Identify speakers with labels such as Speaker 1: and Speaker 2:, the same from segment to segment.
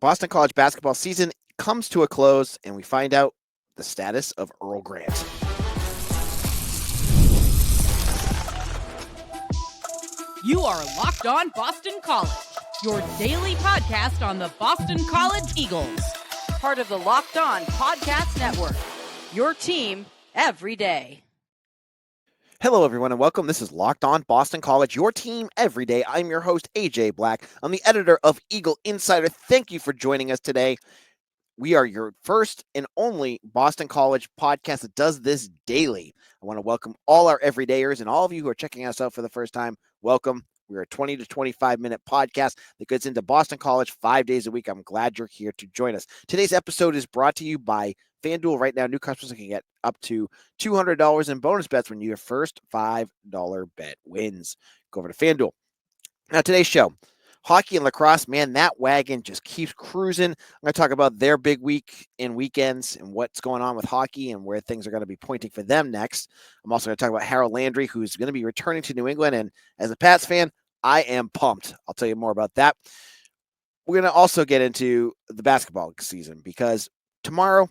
Speaker 1: Boston College basketball season comes to a close, and we find out the status of Earl Grant.
Speaker 2: You are Locked On Boston College, your daily podcast on the Boston College Eagles. Part of the Locked On Podcast Network, your team every day.
Speaker 1: Hello, everyone, and welcome. This is Locked On Boston College, your team every day. I'm your host, AJ Black. I'm the editor of Eagle Insider. Thank you for joining us today. We are your first and only Boston College podcast that does this daily. I want to welcome all our everydayers and all of you who are checking us out for the first time. Welcome. We're a 20 to 25-minute podcast that gets into Boston College 5 days a week. I'm glad you're here to join us. Today's episode is brought to you by FanDuel. Right now, new customers can get up to $200 in bonus bets when your first $5 bet wins. Go over to FanDuel. Now, today's show, hockey and lacrosse, man, that wagon just keeps cruising. I'm going to talk about their big week and weekends and what's going on with hockey and where things are going to be pointing for them next. I'm also going to talk about Harold Landry, who's going to be returning to New England. And as a Pats fan, I am pumped. I'll tell you more about that. We're going to also get into the basketball season because tomorrow,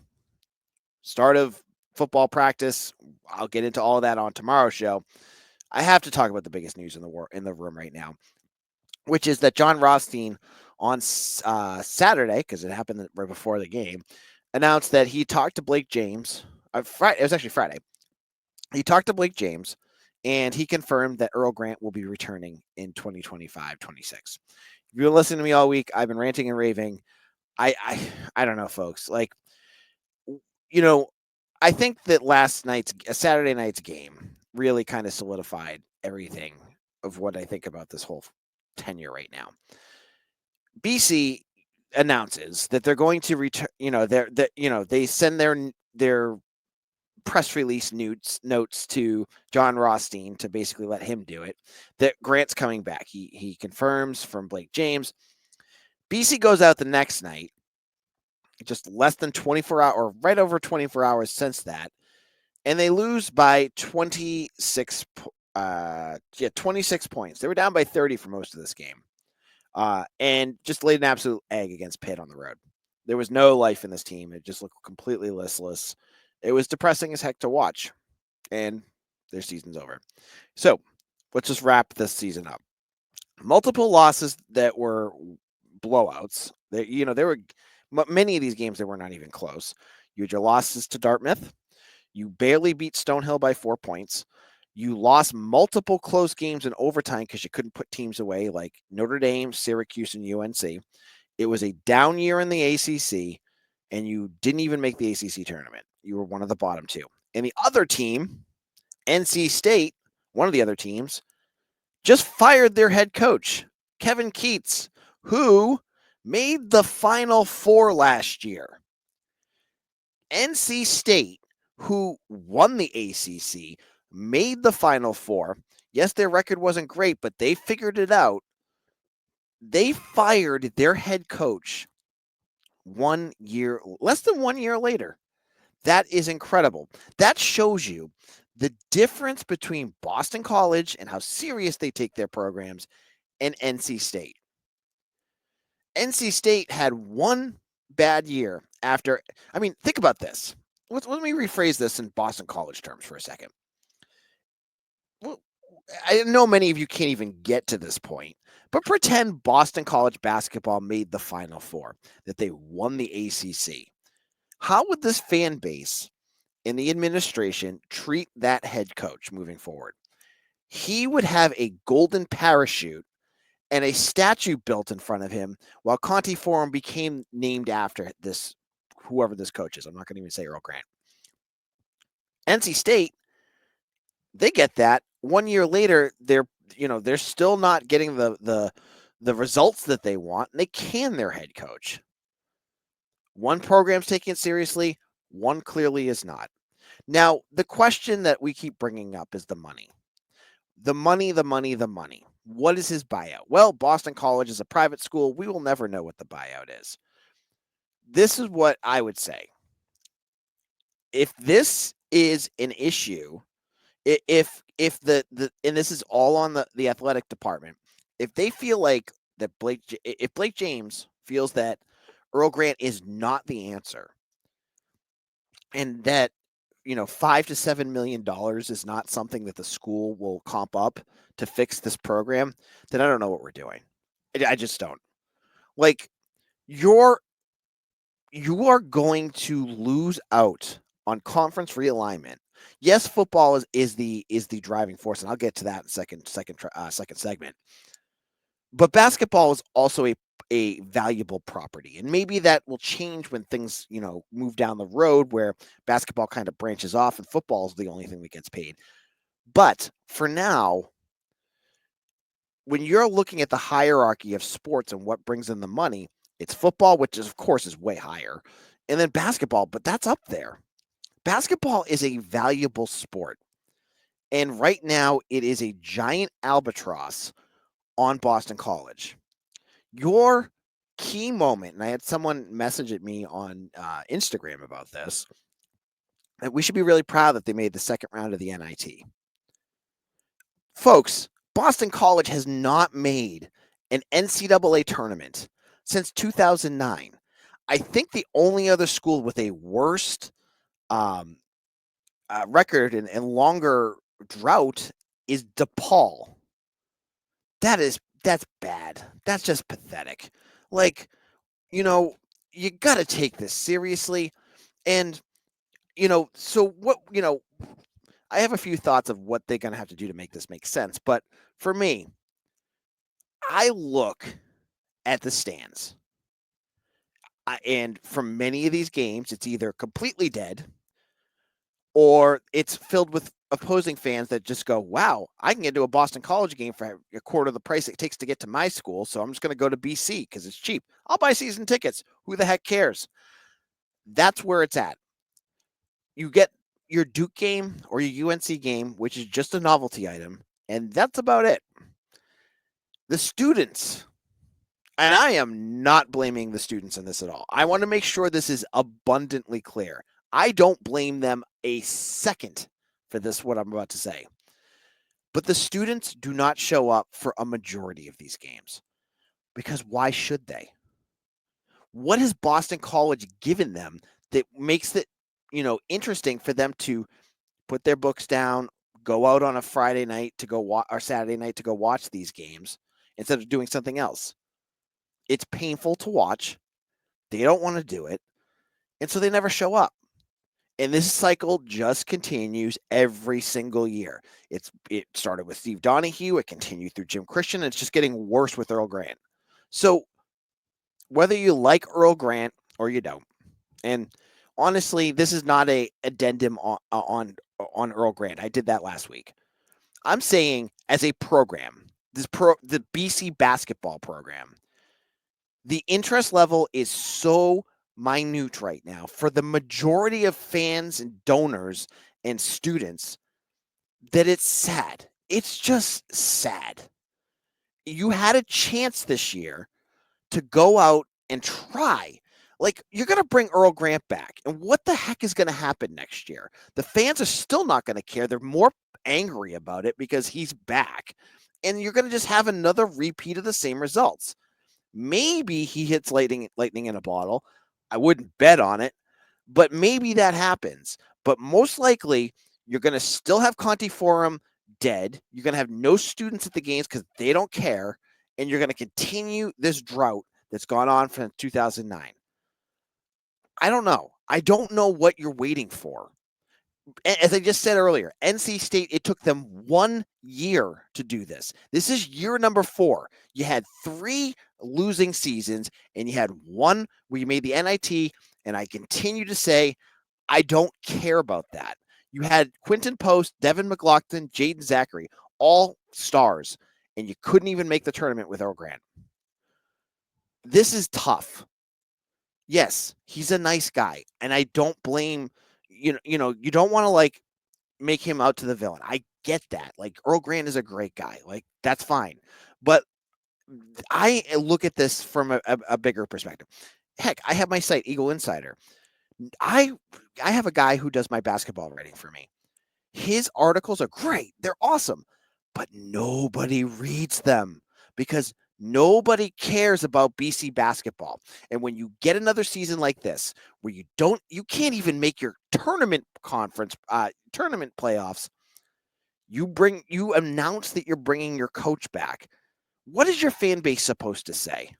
Speaker 1: start of football practice. I'll get into all of that on tomorrow's show. I have to talk about the biggest news in the room right now, which is that Jon Rothstein on Saturday, because it happened right before the game, announced that he talked to Blake James. Friday, it was actually Friday. He talked to Blake James, and he confirmed that Earl Grant will be returning in 2025-26. If you've been listening to me all week, I've been ranting and raving. I don't know, folks. Like, you know, I think that Saturday night's game really kind of solidified everything of what I think about this whole tenure right now. BC announces that they're going to return. They send their press release notes to Jon Rothstein to basically let him do it. That Grant's coming back. He confirms from Blake James. BC goes out the next night, just less than 24 hours, or right over 24 hours since that, and they lose by 26 points. They were down by 30 for most of this game. And just laid an absolute egg against Pitt on the road. There was no life in this team. It just looked completely listless. It was depressing as heck to watch. And their season's over. So let's just wrap this season up. Multiple losses that were blowouts. There were many of these games that were not even close. You had your losses to Dartmouth. You barely beat Stonehill by 4 points. You lost multiple close games in overtime because you couldn't put teams away like Notre Dame, Syracuse, and UNC. It was a down year in the ACC, and you didn't even make the ACC tournament. You were one of the bottom two. And the other team, NC State, one of the other teams, just fired their head coach, Kevin Keatts, who made the Final Four last year. NC State, who won the ACC, made the Final Four. Yes, their record wasn't great, but they figured it out. They fired their head coach less than 1 year later. That is incredible. That shows you the difference between Boston College and how serious they take their programs and NC State. NC State had one bad year after. Think about this. Let me rephrase this in Boston College terms for a second. Well, I know many of you can't even get to this point, but pretend Boston College basketball made the Final Four, that they won the ACC. How would this fan base and the administration treat that head coach moving forward? He would have a golden parachute and a statue built in front of him while Conti Forum became named after this, whoever this coach is. I'm not going to even say Earl Grant. NC State, they get that. 1 year later, they're still not getting the results that they want, and they can their head coach. One program's taking it seriously, one clearly is not. Now, the question that we keep bringing up is the money. The money. What is his buyout? Well, Boston College is a private school. We will never know what the buyout is. This is what I would say. If this is an issue, if the and this is all on the athletic department, if they feel like that Blake James feels that Earl Grant is not the answer, and that $5 to $7 million is not something that the school will comp up to fix this program, then I don't know what we're doing. I just don't. Like you're you are going to lose out on conference realignment. Yes, football is the driving force, and I'll get to that in second segment. But basketball is also a valuable property, and maybe that will change when things move down the road where basketball kind of branches off and football is the only thing that gets paid. But for now, when you're looking at the hierarchy of sports and what brings in the money, it's football, which is, of course, is way higher, and then basketball, but that's up there. Basketball is a valuable sport, and right now it is a giant albatross on Boston College. Your key moment, and I had someone message at me on Instagram about this, that we should be really proud that they made the second round of the NIT. Folks, Boston College has not made an NCAA tournament since 2009. I think the only other school with a worse record and longer drought is DePaul. That's bad. That's just pathetic. Like, you got to take this seriously. And, so what, I have a few thoughts of what they're going to have to do to make this make sense. But for me, I look at the stands. And from many of these games, it's either completely dead or it's filled with opposing fans that just go, wow, I can get to a Boston College game for a quarter of the price it takes to get to my school. So I'm just going to go to BC because it's cheap. I'll buy season tickets. Who the heck cares? That's where it's at. You get your Duke game or your UNC game, which is just a novelty item, and that's about it. The students, and I am not blaming the students in this at all. I want to make sure this is abundantly clear. I don't blame them a second for this, what I'm about to say. But the students do not show up for a majority of these games. Because why should they? What has Boston College given them that makes it, interesting for them to put their books down, go out on a Friday night to go watch, or Saturday night to go watch these games instead of doing something else? It's painful to watch. They don't want to do it. And so they never show up. And this cycle just continues every single year. It started with Steve Donahue. It continued through Jim Christian. And it's just getting worse with Earl Grant. So whether you like Earl Grant or you don't, and honestly, this is not a addendum on Earl Grant. I did that last week. I'm saying as a program, the BC basketball program, the interest level is so minute right now for the majority of fans and donors and students that it's sad. It's just sad. You had a chance this year to go out and try. Like, you're going to bring Earl Grant back. And what the heck is going to happen next year? The fans are still not going to care. They're more angry about it because he's back. And you're going to just have another repeat of the same results. Maybe he hits lightning in a bottle. I wouldn't bet on it, but maybe that happens. But most likely, you're going to still have Conti Forum dead. You're going to have no students at the games because they don't care. And you're going to continue this drought that's gone on from 2009. I don't know. I don't know what you're waiting for. As I just said earlier, NC State, it took them 1 year to do this. This is year number 4. You had 3 losing seasons, and you had 1 where you made the NIT, and I continue to say, I don't care about that. You had Quinton Post, Devin McLaughlin, Jaden Zachary, all stars, and you couldn't even make the tournament with Earl Grant. This is tough. Yes, he's a nice guy, and I don't blame you don't want to make him out to the villain. I get that. Like, Earl Grant is a great guy. Like, that's fine. But I look at this from a bigger perspective. Heck, I have my site, Eagle Insider. I have a guy who does my basketball writing for me. His articles are great. They're awesome. But nobody reads them because Nobody cares about BC basketball. And when you get another season like this, where you can't even make your tournament playoffs, you announce that you're bringing your coach back. What is your fan base supposed to say?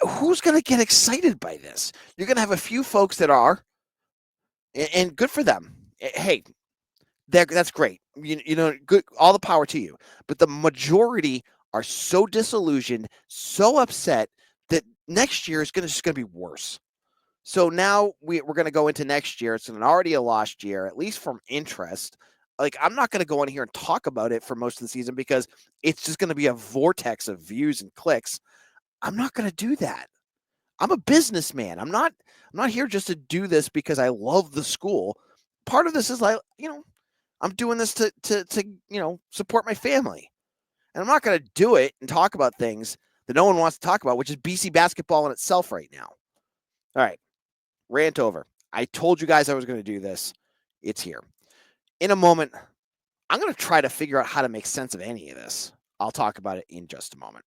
Speaker 1: Who's going to get excited by this? You're going to have a few folks that are, and good for them. Hey, that's great. Good. All the power to you. But the majority are so disillusioned, so upset that next year is just going to be worse. So now we're going to go into next year. It's already a lost year, at least from interest. Like, I'm not going to go in here and talk about it for most of the season because it's just going to be a vortex of views and clicks. I'm not going to do that. I'm a businessman. I'm not here just to do this because I love the school. Part of this is I'm doing this to support my family. And I'm not going to do it and talk about things that no one wants to talk about, which is BC basketball in itself right now. All right. Rant over. I told you guys I was going to do this. It's here. In a moment, I'm going to try to figure out how to make sense of any of this. I'll talk about it in just a moment.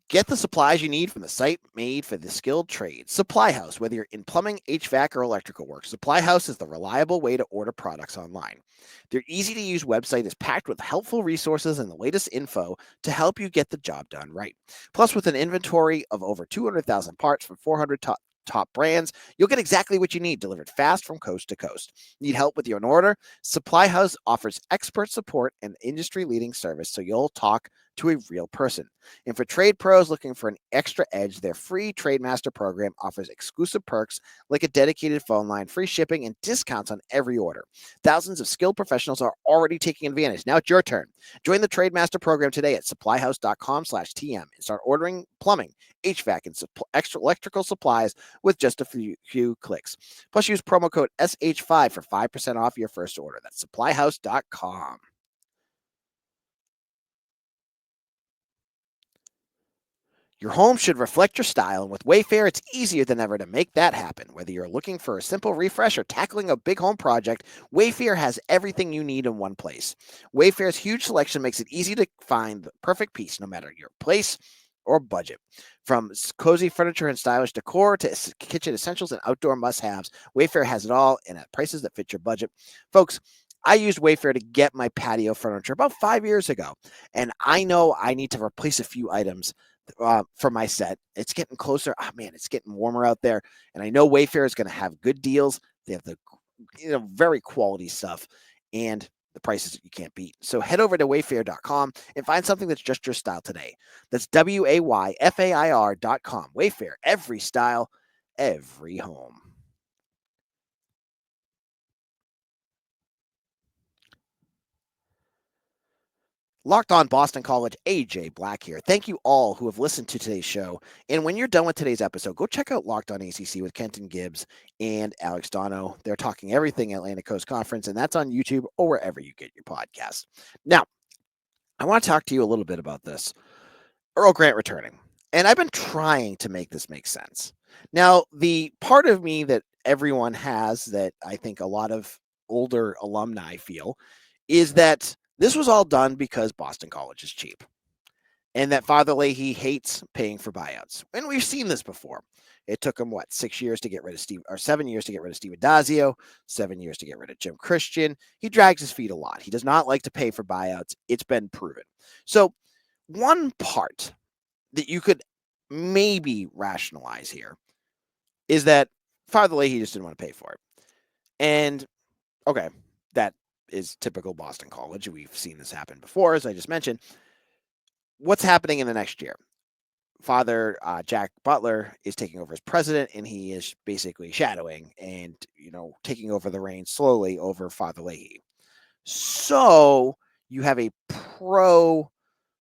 Speaker 1: Get the supplies you need from the site made for the skilled trades. Supply House, whether you're in plumbing, HVAC, or electrical work, Supply House is the reliable way to order products online. Their easy to use website is packed with helpful resources and the latest info to help you get the job done right. Plus, with an inventory of over 200,000 parts from 400 top brands, you'll get exactly what you need delivered fast from coast to coast. Need help with your order? Supply House offers expert support and industry leading service so you'll talk to a real person. And for trade pros looking for an extra edge, their free Trademaster program offers exclusive perks like a dedicated phone line, free shipping, and discounts on every order. Thousands of skilled professionals are already taking advantage. Now it's your turn. Join the Trademaster program today at supplyhouse.com/TM and start ordering plumbing, HVAC, and extra electrical supplies with just a few clicks. Plus, use promo code SH5 for 5% off your first order. That's supplyhouse.com. Your home should reflect your style, and with Wayfair, it's easier than ever to make that happen. Whether you're looking for a simple refresh or tackling a big home project, Wayfair has everything you need in one place. Wayfair's huge selection makes it easy to find the perfect piece, no matter your place or budget. From cozy furniture and stylish decor to kitchen essentials and outdoor must-haves, Wayfair has it all and at prices that fit your budget. Folks, I used Wayfair to get my patio furniture about 5 years ago, and I know I need to replace a few items for my set. It's getting closer. Oh man, it's getting warmer out there, and I know Wayfair is going to have good deals. They have the very quality stuff and the prices that you can't beat. So head over to wayfair.com and find something that's just your style today. That's WAYFAIR.com. Wayfair, every style, every home. Locked On Boston College, AJ Black here. Thank you all who have listened to today's show. And when you're done with today's episode, go check out Locked On ACC with Kenton Gibbs and Alex Dono. They're talking everything Atlantic Coast Conference, and that's on YouTube or wherever you get your podcast. Now, I want to talk to you a little bit about this. Earl Grant returning. And I've been trying to make this make sense. Now, the part of me that everyone has that I think a lot of older alumni feel is that this was all done because Boston College is cheap and that Father Leahy hates paying for buyouts. And we've seen this before. It took him, 6 years to get rid of 7 years to get rid of Steve Adazio, 7 years to get rid of Jim Christian. He drags his feet a lot. He does not like to pay for buyouts. It's been proven. So one part that you could maybe rationalize here is that Father Leahy just didn't want to pay for it. And okay, that is typical Boston College. We've seen this happen before, as I just mentioned. What's happening in the next year? Father Jack Butler is taking over as president, and he is basically shadowing and taking over the reins slowly over Father Leahy. So you have a pro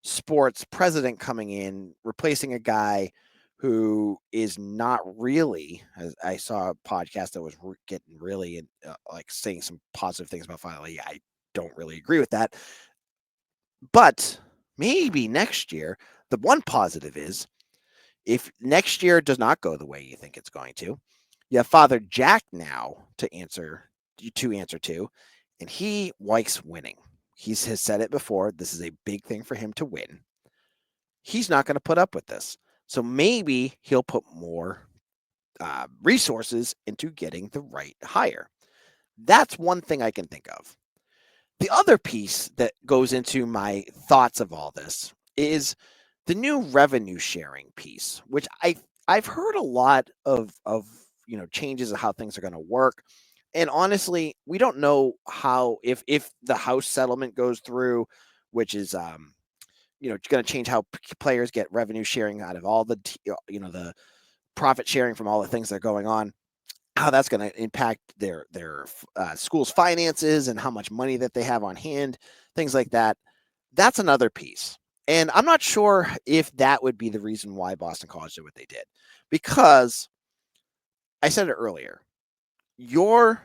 Speaker 1: sports president coming in, replacing a guy who is not really, as I saw a podcast that was getting really saying some positive things about Father Leahy. I don't really agree with that. But maybe next year, the one positive is if next year does not go the way you think it's going to, you have Father Jack now to answer to answer to, and he likes winning. He has said it before. This is a big thing for him to win. He's not going to put up with this. So maybe he'll put more resources into getting the right hire. That's one thing I can think of. The other piece that goes into my thoughts of all this is the new revenue sharing piece, which I've heard a lot of changes of how things are going to work. And honestly, we don't know how if the House settlement goes through, which is going to change how players get revenue sharing out of all the the profit sharing from all the things that are going on, how that's going to impact their school's finances and how much money that they have on hand, things like that. That's another piece. And I'm not sure if that would be the reason why Boston College did what they did, because I said it earlier, your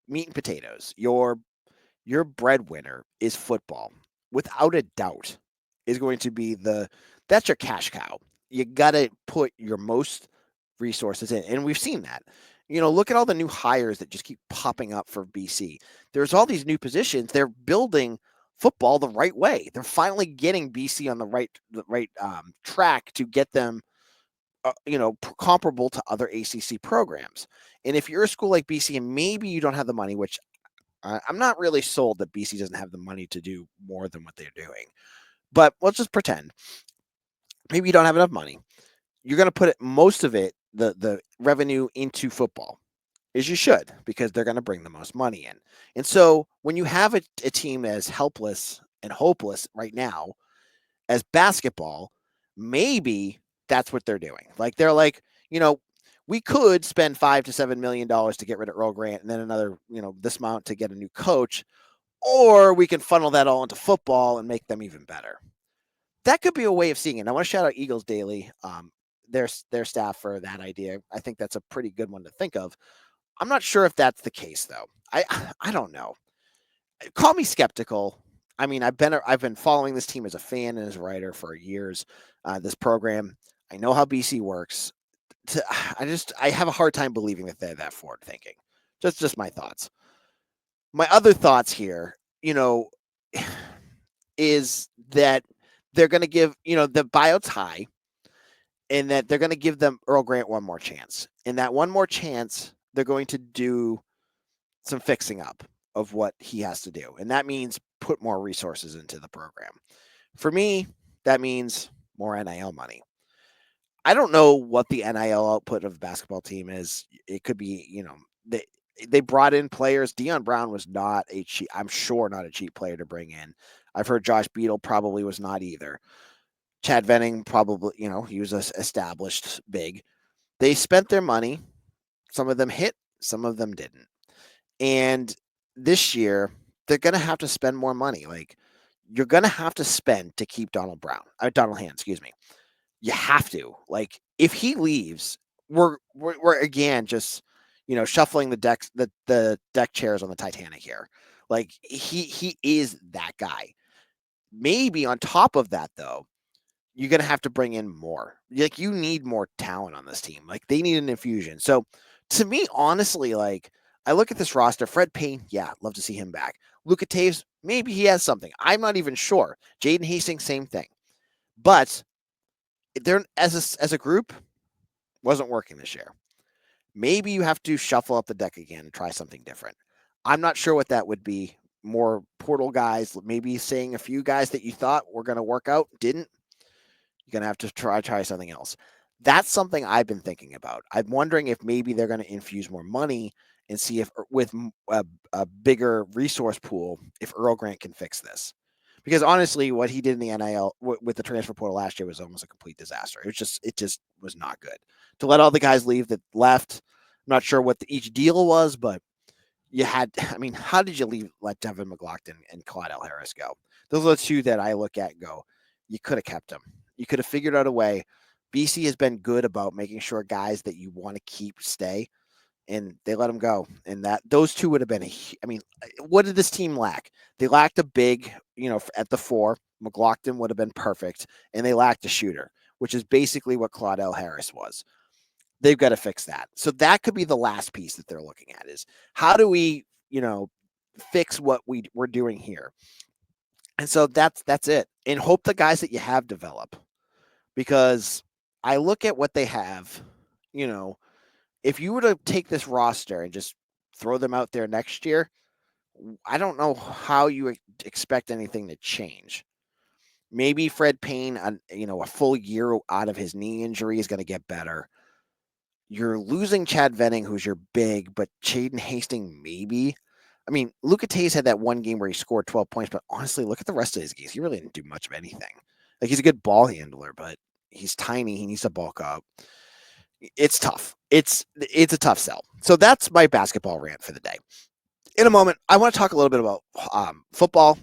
Speaker 1: meat and potatoes, your breadwinner is football. Without a doubt, is going to be that's your cash cow. You got to put your most resources in, and we've seen that. Look at all the new hires that just keep popping up for BC. There's all these new positions. They're building football the right way. They're finally getting BC on the right track to get them comparable to other ACC programs. And if you're a school like BC and maybe you don't have the money, which I'm not really sold that BC doesn't have the money to do more than what they're doing, but let's just pretend maybe you don't have enough money. You're going to put most of it, the revenue, into football, as you should, because they're going to bring the most money in. And so when you have a team as helpless and hopeless right now as basketball, maybe that's what they're doing. Like they're like, we could spend $5 to $7 million to get rid of Earl Grant and then another, this amount to get a new coach, or we can funnel that all into football and make them even better. That could be a way of seeing it. And I want to shout out Eagles Daily, their staff, for that idea. I think that's a pretty good one to think of. I'm not sure if that's the case though. I don't know. Call me skeptical. I mean, I've been following this team as a fan and as a writer for years. This program, I know how BC works. I have a hard time believing that they're that forward thinking. Just my thoughts. My other thoughts here, is that they're going to give, the buyout's high, and that they're going to give them Earl Grant one more chance. And that one more chance, they're going to do some fixing up of what he has to do. And that means put more resources into the program. For me, that means more NIL money. I don't know what the NIL output of a basketball team is. It could be, they brought in players. Deion Brown was not a cheap, I'm sure not a cheap player to bring in. I've heard Josh Beadle probably was not either. Chad Venning probably, he was an established big. They spent their money. Some of them hit, some of them didn't. And this year, they're going to have to spend more money. Like, you're going to have to spend to keep Donald Hand, excuse me. You have to. Like, if he leaves, we're again just, shuffling the decks, the deck chairs on the Titanic here. Like, he is that guy. Maybe on top of that, though, you're going to have to bring in more. Like, you need more talent on this team. Like, they need an infusion. So, to me, honestly, like, I look at this roster. Fred Payne, yeah, love to see him back. Luka Taves, maybe he has something. I'm not even sure. Jaden Hastings, same thing. But they're as a group, wasn't working this year. Maybe you have to shuffle up the deck again and try something different. I'm not sure what that would be. More portal guys, maybe saying a few guys that you thought were going to work out, didn't. You're going to have to try something else. That's something I've been thinking about. I'm wondering if maybe they're going to infuse more money and see if with a bigger resource pool, if Earl Grant can fix this. Because honestly, what he did in the NIL with the transfer portal last year was almost a complete disaster. It just was not good. To let all the guys leave that left, I'm not sure what each deal was, but you had, I mean, how did you let Devin McLaughlin and Claudel Harris go? Those are the two that I look at and go, you could have kept them. You could have figured out a way. BC has been good about making sure guys that you want to keep stay, and they let them go. And those two would have been, what did this team lack? They lacked a big, at the 4. McLaughlin would have been perfect, and they lacked a shooter, which is basically what Claudel Harris was. They've got to fix that. So that could be the last piece that they're looking at is how do we, fix what we're doing here. And so that's it. And hope the guys that you have develop, because I look at what they have, you know, if you were to take this roster and just throw them out there next year, I don't know how you expect anything to change. Maybe Fred Payne, a full year out of his knee injury is going to get better. You're losing Chad Venning, who's your big, but Chaden Hastings, maybe. I mean, Luca Tays had that one game where he scored 12 points, but honestly, look at the rest of his games. He really didn't do much of anything. Like, he's a good ball handler, but he's tiny. He needs to bulk up. It's tough. It's a tough sell. So that's my basketball rant for the day. In a moment, I want to talk a little bit about football,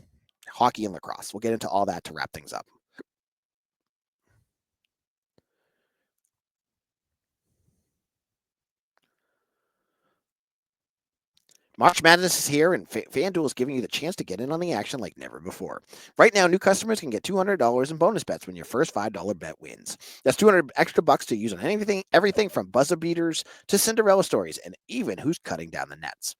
Speaker 1: hockey, and lacrosse. We'll get into all that to wrap things up. March Madness is here, and FanDuel is giving you the chance to get in on the action like never before. Right now, new customers can get $200 in bonus bets when your first $5 bet wins. That's 200 extra bucks to use on everything from buzzer beaters to Cinderella stories, and even who's cutting down the nets.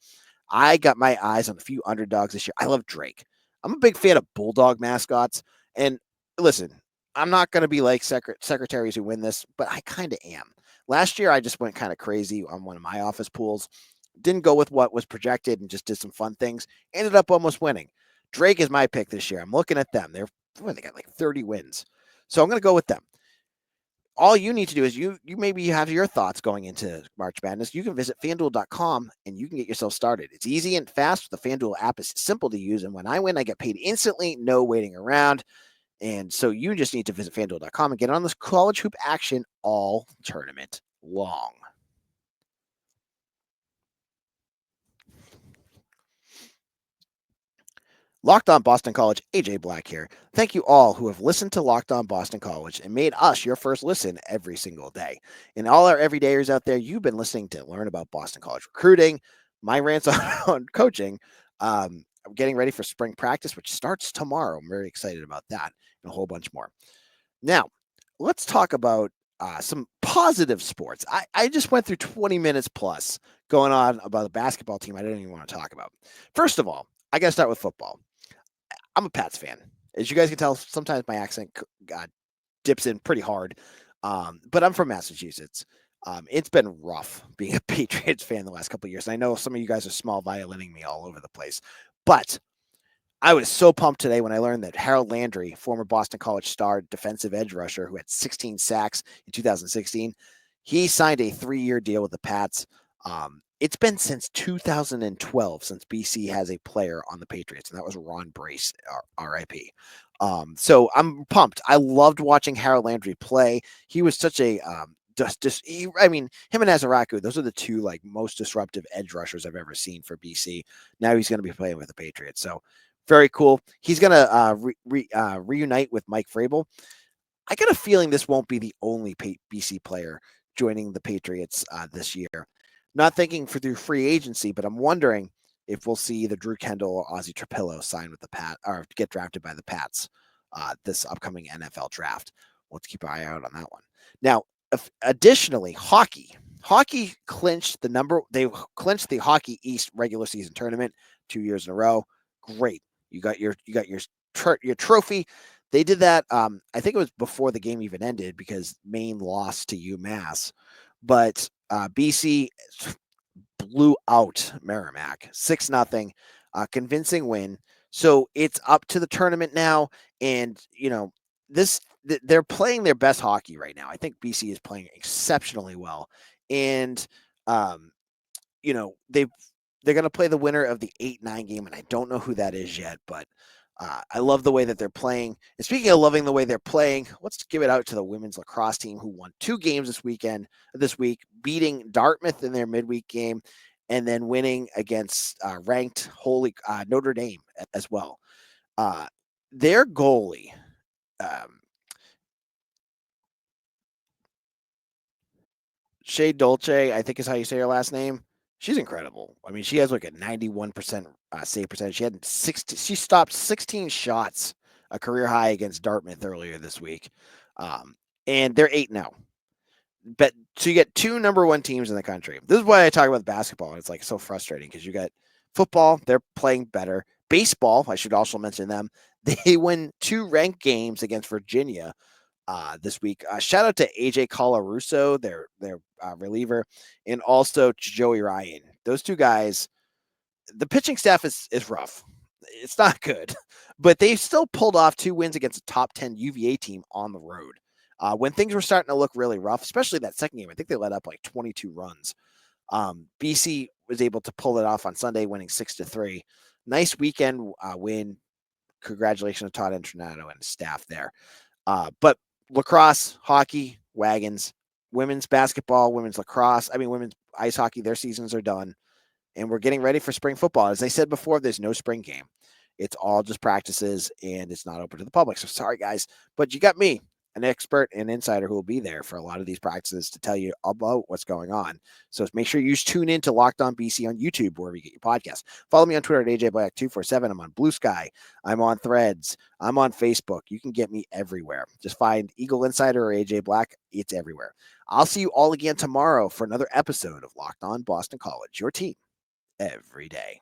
Speaker 1: I got my eyes on a few underdogs this year. I love Drake. I'm a big fan of Bulldog mascots, and listen, I'm not going to be like secretaries who win this, but I kind of am. Last year, I just went kind of crazy on one of my office pools. Didn't go with what was projected and just did some fun things. Ended up almost winning. Drake is my pick this year. I'm looking at them. They got like 30 wins. So I'm going to go with them. All you need to do is you maybe have your thoughts going into March Madness. You can visit FanDuel.com and you can get yourself started. It's easy and fast. The FanDuel app is simple to use. And when I win, I get paid instantly, no waiting around. And so you just need to visit FanDuel.com and get on this college hoop action all tournament long. Locked On Boston College, AJ Black here. Thank you all who have listened to Locked On Boston College and made us your first listen every single day. And all our everydayers out there, you've been listening to learn about Boston College recruiting, my rants on coaching. I'm getting ready for spring practice, which starts tomorrow. I'm very excited about that and a whole bunch more. Now, let's talk about some positive sports. I just went through 20 minutes plus going on about the basketball team I didn't even want to talk about. First of all, I got to start with football. I'm a Pats fan. As you guys can tell, sometimes my accent dips in pretty hard, but I'm from Massachusetts. It's been rough being a Patriots fan the last couple of years. And I know some of you guys are small violining me all over the place, but I was so pumped today when I learned that Harold Landry, former Boston College star defensive edge rusher who had 16 sacks in 2016, he signed a 3-year deal with the Pats. It's been since 2012 since BC has a player on the Patriots, and that was Ron Brace, RIP. So I'm pumped. I loved watching Harold Landry play. He was such a him and Azaraku, those are the two like most disruptive edge rushers I've ever seen for BC. Now he's going to be playing with the Patriots. So very cool. He's going to reunite with Mike Vrabel. I got a feeling this won't be the only BC player joining the Patriots this year. Not thinking through free agency, but I'm wondering if we'll see either Drew Kendall or Ozzie Trapillo sign with the Pats or get drafted by the Pats this upcoming NFL draft. We'll have to keep an eye out on that one. Now, additionally, hockey. Hockey clinched they clinched the Hockey East regular season tournament 2 years in a row. Great. You got your trophy. They did that. I think it was before the game even ended because Maine lost to UMass, but BC blew out Merrimack 6-0, convincing win. So it's up to the tournament now, and they're playing their best hockey right now. I think BC is playing exceptionally well, and they're going to play the winner of the 8-9 game, and I don't know who that is yet, but I love the way that they're playing. And speaking of loving the way they're playing, let's give it out to the women's lacrosse team who won 2 games this week, beating Dartmouth in their midweek game, and then winning against ranked Notre Dame as well. Their goalie, Shea Dolce, I think is how you say her last name. She's incredible. I mean, she has like a 91% save percentage. She stopped 16 shots, a career high against Dartmouth earlier this week. And they're 8-0. but so you get two number one teams in the country. This is why I talk about basketball. It's like so frustrating because you got football, they're playing better. Baseball, I should also mention them. They win two ranked games against Virginia this week. Shout out to AJ Colarusso, their reliever, and also Joey Ryan. Those two guys, the pitching staff is rough. It's not good, but they still pulled off two wins against a top 10 UVA team on the road. When things were starting to look really rough, especially that second game, I think they let up like 22 runs. BC was able to pull it off on Sunday, winning 6-3. Nice weekend win. Congratulations to Todd Internato and staff there. But lacrosse, hockey, wagons, women's basketball, women's lacrosse, women's ice hockey, their seasons are done. And we're getting ready for spring football. As I said before, there's no spring game. It's all just practices, and it's not open to the public. So sorry, guys, but you got me, an expert and insider who will be there for a lot of these practices to tell you about what's going on. So make sure you tune in to Locked On BC on YouTube, wherever you get your podcast. Follow me on Twitter at AJBlack247. I'm on Blue Sky. I'm on Threads. I'm on Facebook. You can get me everywhere. Just find Eagle Insider or AJ Black. It's everywhere. I'll see you all again tomorrow for another episode of Locked On Boston College, your team every day.